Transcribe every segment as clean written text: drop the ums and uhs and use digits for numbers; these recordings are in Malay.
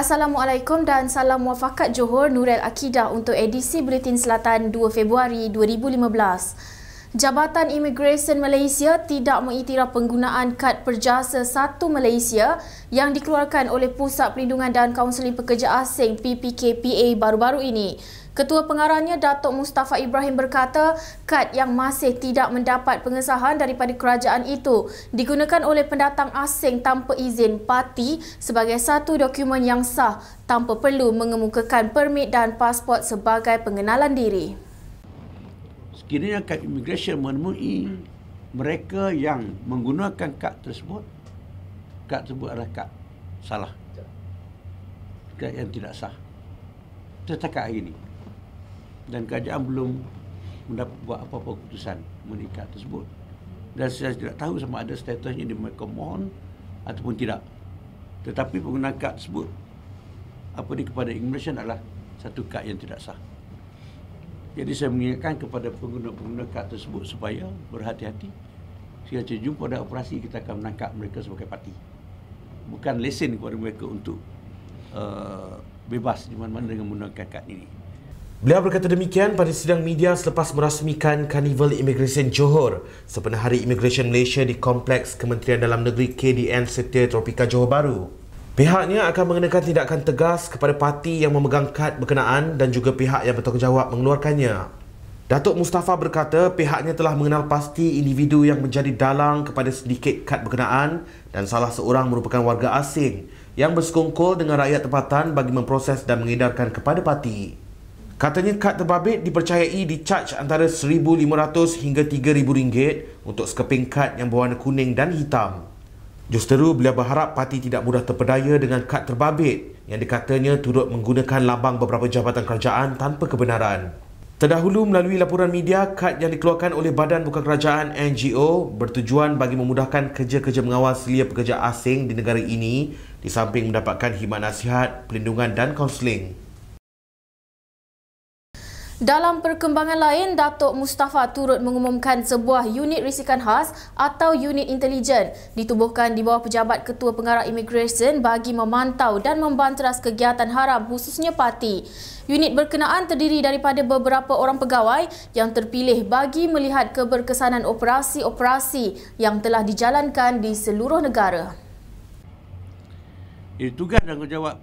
Assalamualaikum dan salam muafakat Johor, Nurul Akidah untuk edisi Buletin Selatan 2 Februari 2015. Jabatan Imigresen Malaysia tidak mengiktiraf penggunaan kad perjasa Satu Malaysia yang dikeluarkan oleh Pusat Perlindungan dan Kaunseling Pekerja Asing PPKPA baru-baru ini. Ketua Pengarahnya Datuk Mustafa Ibrahim berkata, kad yang masih tidak mendapat pengesahan daripada kerajaan itu digunakan oleh pendatang asing tanpa izin parti sebagai satu dokumen yang sah tanpa perlu mengemukakan permit dan pasport sebagai pengenalan diri. Sekiranya kad imigresen menemui mereka yang menggunakan kad tersebut adalah kad salah, kad yang tidak sah. Setakat hari ini. Dan kerajaan belum mendapat buat apa-apa keputusan mengenai kad tersebut. Dan saya tidak tahu sama ada statusnya di mereka mohon ataupun tidak. Tetapi penggunaan kad tersebut kepada immigration adalah satu kad yang tidak sah. Jadi saya mengingatkan kepada pengguna-pengguna kad tersebut supaya berhati-hati. Sekiranya jumpa pada operasi, kita akan menangkap mereka sebagai parti. Bukan lesen kepada mereka untuk bebas di mana-mana dengan menggunakan kad ini. Beliau berkata demikian pada sidang media selepas merasmikan Karnival Imigresen Johor sempena Hari Imigresen Malaysia di Kompleks Kementerian Dalam Negeri KDN Setia Tropika Johor Bahru. Pihaknya akan mengenakan tindakan tegas kepada parti yang memegang kad berkenaan dan juga pihak yang bertanggungjawab mengeluarkannya. Datuk Mustafa berkata pihaknya telah mengenal pasti individu yang menjadi dalang kepada sedikit kad berkenaan dan salah seorang merupakan warga asing yang bersekongkol dengan rakyat tempatan bagi memproses dan mengedarkan kepada parti. Katanya kad terbabit dipercayai dicaj antara RM1,500 hingga RM3,000 untuk sekeping kad yang berwarna kuning dan hitam. Justeru beliau berharap parti tidak mudah terpedaya dengan kad terbabit yang dikatanya turut menggunakan lambang beberapa jabatan kerajaan tanpa kebenaran. Terdahulu melalui laporan media, kad yang dikeluarkan oleh Badan Bukan Kerajaan NGO bertujuan bagi memudahkan kerja-kerja mengawal selia pekerja asing di negara ini di samping mendapatkan khidmat nasihat, perlindungan dan kaunseling. Dalam perkembangan lain, Datuk Mustafa turut mengumumkan sebuah unit risikan khas atau unit intelijen ditubuhkan di bawah pejabat Ketua Pengarah Imigresen bagi memantau dan membanteras kegiatan haram khususnya parti. Unit berkenaan terdiri daripada beberapa orang pegawai yang terpilih bagi melihat keberkesanan operasi-operasi yang telah dijalankan di seluruh negara. Tugas dan tanggungjawab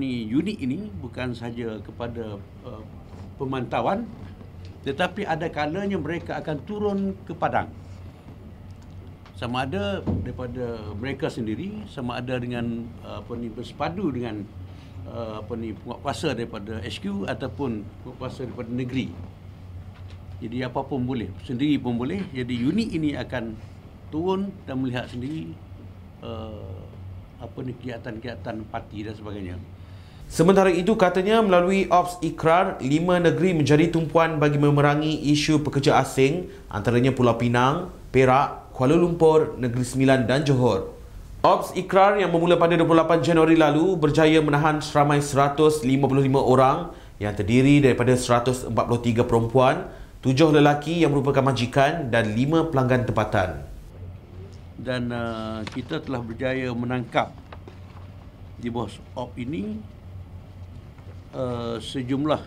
unit ini bukan sahaja kepada pemantauan, tetapi ada kalanya mereka akan turun ke padang. Sama ada daripada mereka sendiri, sama ada dengan bersepadu dengan penguatkuasa daripada HQ ataupun penguatkuasa daripada negeri. Jadi apa pun boleh, sendiri pun boleh. Jadi unit ini akan turun dan melihat sendiri kegiatan-kegiatan parti dan sebagainya. Sementara itu katanya melalui Ops Ikrar, 5 negeri menjadi tumpuan bagi memerangi isu pekerja asing antaranya Pulau Pinang, Perak, Kuala Lumpur, Negeri Sembilan dan Johor. Ops Ikrar yang bermula pada 28 Januari lalu berjaya menahan seramai 155 orang yang terdiri daripada 143 perempuan, 7 lelaki yang merupakan majikan dan 5 pelanggan tempatan. Dan kita telah berjaya menangkap di bawah Ops ini sejumlah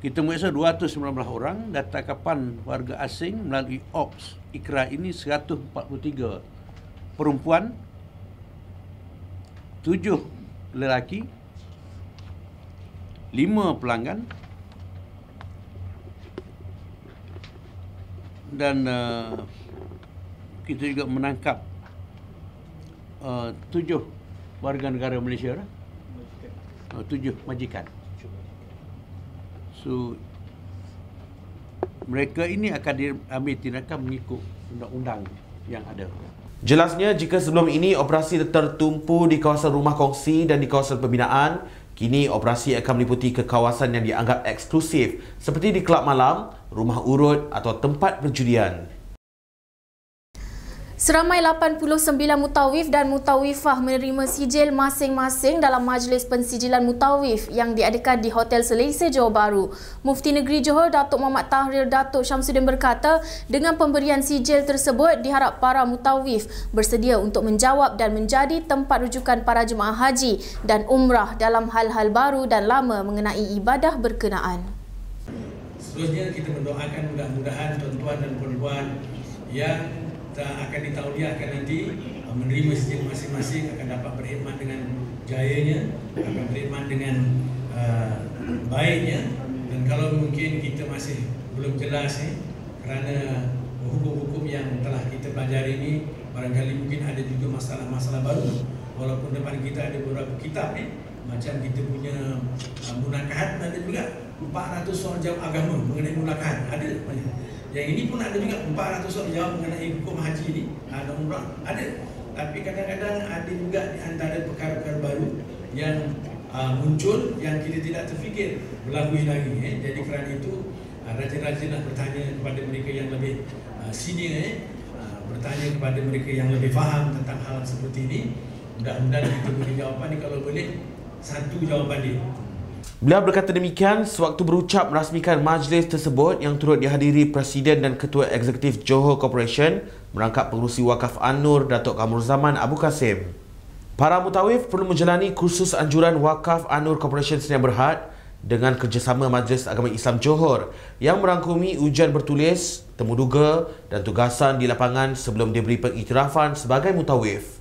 kita mengisah 219 orang dan tangkapan warga asing melalui Ops Ikrar ini 143 perempuan, 7 lelaki, 5 pelanggan dan kita juga menangkap 7 warga negara Malaysia, 7 majikan. So mereka ini akan diambil tindakan mengikut undang-undang yang ada. Jelasnya jika sebelum ini operasi tertumpu di kawasan rumah kongsi dan di kawasan pembinaan, kini operasi akan meliputi ke kawasan yang dianggap eksklusif seperti di kelab malam, rumah urut atau tempat perjudian. Seramai 89 mutawif dan mutawifah menerima sijil masing-masing dalam majlis pensijilan mutawif yang diadakan di Hotel Selesa, Johor Bahru. Mufti Negeri Johor, Datuk Muhammad Tahrir Datuk Syamsuddin berkata, dengan pemberian sijil tersebut diharap para mutawif bersedia untuk menjawab dan menjadi tempat rujukan para jemaah haji dan umrah dalam hal-hal baru dan lama mengenai ibadah berkenaan. Seterusnya kita mendoakan mudah-mudahan tuan-tuan dan puan-puan yang akan ditauliahkan nanti menerima sijil masing-masing akan dapat berkhidmat dengan jayanya, akan berkhidmat dengan baiknya. Dan kalau mungkin kita masih belum jelas kerana hukum-hukum yang telah kita pelajari ini, barangkali mungkin ada juga masalah-masalah baru. Walaupun depan kita ada beberapa kitab macam kita punya munakahat, ada juga 400 soal jawab agama mengenai munakahat, ada. Yang ini pun ada juga 400 soal jawab mengenai hukum haji ini, dan umrah, ada. Tapi kadang-kadang ada juga di antara perkara-perkara baru yang muncul yang kita tidak terfikir berlaku lagi. Jadi kerana itu rajin-rajinlah bertanya kepada mereka yang lebih senior, bertanya kepada mereka yang lebih faham tentang hal seperti ini. Mudah-mudahan kita beri jawapan ni, kalau boleh satu jawapan dia. Beliau berkata demikian sewaktu berucap merasmikan majlis tersebut yang turut dihadiri Presiden dan Ketua Eksekutif Johor Corporation merangkap Pengerusi Wakaf An-Nur Datuk Kamruzaman Abu Kasim. Para mutawif perlu menjalani kursus anjuran Wakaf An-Nur Corporation Sdn Bhd dengan kerjasama Majlis Agama Islam Johor yang merangkumi ujian bertulis, temuduga dan tugasan di lapangan sebelum diberi pengiktirafan sebagai mutawif.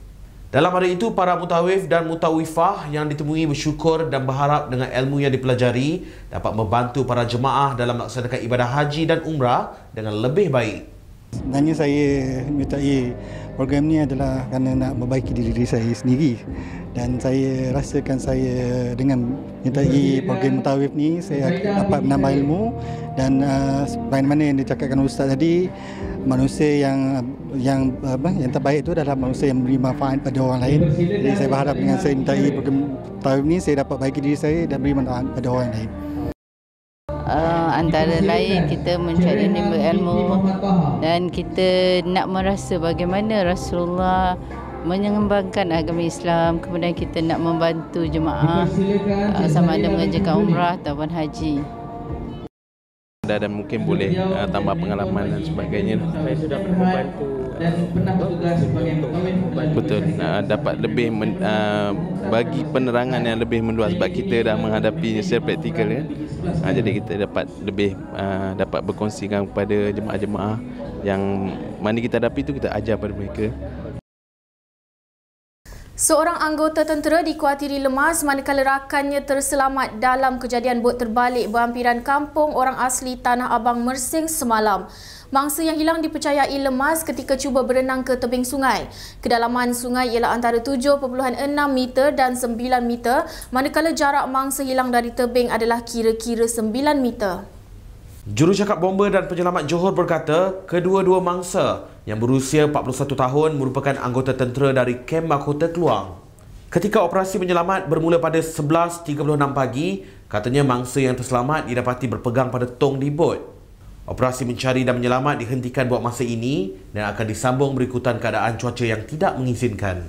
Dalam hari itu, para mutawif dan mutawifah yang ditemui bersyukur dan berharap dengan ilmu yang dipelajari dapat membantu para jemaah dalam melaksanakan ibadah haji dan umrah dengan lebih baik. Sebenarnya saya menyertai program ini adalah kerana nak membaiki diri saya sendiri, dan saya rasakan saya dengan menyertai program mutawif ni saya dapat menambah ilmu, dan sebagaimana yang dicakapkan Ustaz tadi, manusia yang terbaik itu adalah manusia yang memberi manfaat pada orang lain. Jadi saya berharap dengan saya menyertai program mutawif ni, saya dapat baiki diri saya dan beri manfaat pada orang lain. Antara lain kita mencari ilmu dan kita nak merasa bagaimana Rasulullah mengembangkan agama Islam, kemudian kita nak membantu jemaah sama ada mengerjakan umrah ataupun haji. Dan mungkin boleh tambah pengalaman dan sebagainya. Saya sudah membantu dan pernah bertugas sebagai pegawai. Betul, dapat lebih bagi penerangan yang lebih menluas sebab kita dah menghadapi secara praktikal ya. Jadi kita dapat lebih dapat berkongsikan kepada jemaah-jemaah yang mana kita hadapi itu, kita ajar pada mereka. Seorang anggota tentera dikuatiri lemas manakala rakannya terselamat dalam kejadian bot terbalik berhampiran kampung orang asli Tanah Abang Mersing semalam. Mangsa yang hilang dipercayai lemas ketika cuba berenang ke tebing sungai. Kedalaman sungai ialah antara 7.6 meter dan 9 meter, manakala jarak mangsa hilang dari tebing adalah kira-kira 9 meter. Jurucakap Bomber dan Penyelamat Johor berkata, kedua-dua mangsa yang berusia 41 tahun merupakan anggota tentera dari Kem Mahkota Keluang. Ketika operasi penyelamat bermula pada 11.36 pagi, katanya mangsa yang terselamat didapati berpegang pada tong di bot. Operasi mencari dan menyelamat dihentikan buat masa ini dan akan disambung berikutan keadaan cuaca yang tidak mengizinkan.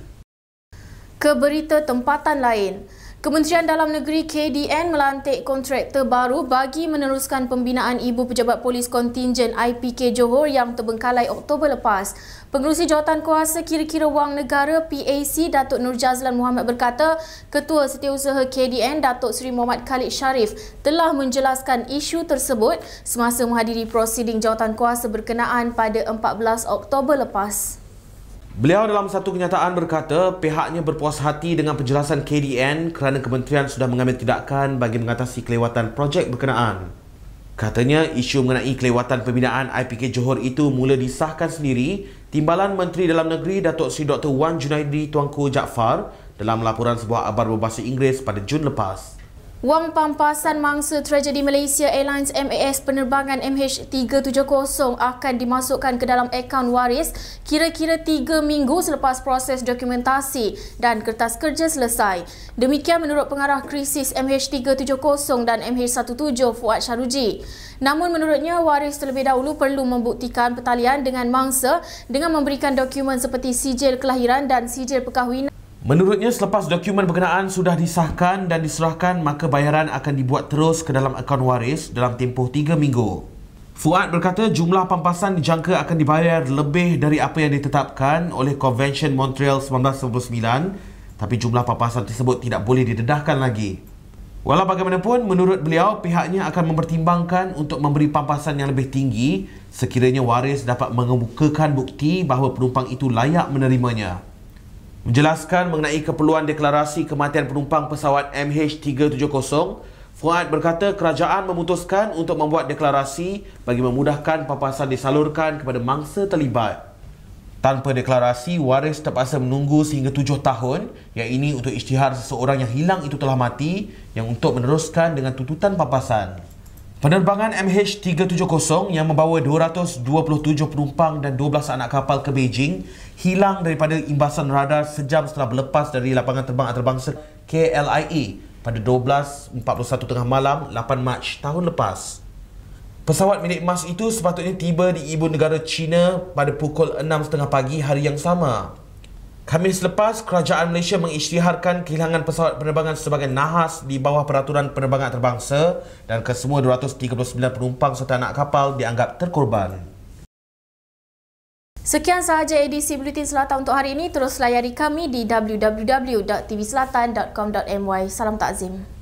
Ke berita tempatan lain. Kementerian Dalam Negeri KDN melantik kontraktor baru bagi meneruskan pembinaan Ibu Pejabat Polis Kontingen IPK Johor yang terbengkalai Oktober lepas. Pengerusi Jawatankuasa Kira-kira Wang Negara PAC Datuk Nur Jazlan Muhammad berkata, Ketua Setiausaha KDN Datuk Seri Muhammad Khalid Sharif telah menjelaskan isu tersebut semasa menghadiri prosiding Jawatankuasa berkenaan pada 14 Oktober lepas. Beliau dalam satu kenyataan berkata pihaknya berpuas hati dengan penjelasan KDN kerana kementerian sudah mengambil tindakan bagi mengatasi kelewatan projek berkenaan. Katanya isu mengenai kelewatan pembinaan IPK Johor itu mula disahkan sendiri Timbalan Menteri Dalam Negeri Datuk Seri Dr. Wan Junaidi Tuanku Jaafar dalam laporan sebuah akhbar berbahasa Inggeris pada Jun lepas. Wang pampasan mangsa tragedi Malaysia Airlines MAS penerbangan MH370 akan dimasukkan ke dalam akaun waris kira-kira 3 minggu selepas proses dokumentasi dan kertas kerja selesai. Demikian menurut pengarah krisis MH370 dan MH17 Fuad Syaruji. Namun menurutnya waris terlebih dahulu perlu membuktikan pertalian dengan mangsa dengan memberikan dokumen seperti sijil kelahiran dan sijil perkahwinan. Menurutnya, selepas dokumen berkenaan sudah disahkan dan diserahkan, maka bayaran akan dibuat terus ke dalam akaun waris dalam tempoh 3 minggu. Fuad berkata jumlah pampasan dijangka akan dibayar lebih dari apa yang ditetapkan oleh Convention Montreal 1999, tapi jumlah pampasan tersebut tidak boleh didedahkan lagi. Walau bagaimanapun, menurut beliau, pihaknya akan mempertimbangkan untuk memberi pampasan yang lebih tinggi sekiranya waris dapat mengemukakan bukti bahawa penumpang itu layak menerimanya. Menjelaskan mengenai keperluan deklarasi kematian penumpang pesawat MH370, Fuad berkata kerajaan memutuskan untuk membuat deklarasi bagi memudahkan pampasan disalurkan kepada mangsa terlibat. Tanpa deklarasi, waris terpaksa menunggu sehingga 7 tahun, yang ini untuk isytihar seseorang yang hilang itu telah mati yang untuk meneruskan dengan tuntutan pampasan. Penerbangan MH370 yang membawa 227 penumpang dan 12 anak kapal ke Beijing hilang daripada imbasan radar sejam setelah berlepas dari lapangan terbang antarabangsa KLIA pada 12.41 tengah malam 8 Mac tahun lepas. Pesawat milik emas itu sepatutnya tiba di ibu negara China pada pukul 6.30 pagi hari yang sama. Khamis lepas, kerajaan Malaysia mengisytiharkan kehilangan pesawat penerbangan sebagai nahas di bawah peraturan penerbangan antarabangsa dan kesemua 239 penumpang serta anak kapal dianggap terkorban. Sekian sahaja edisi Buletin Selatan untuk hari ini. Terus layari kami di www.tvselatan.com.my. Salam takzim.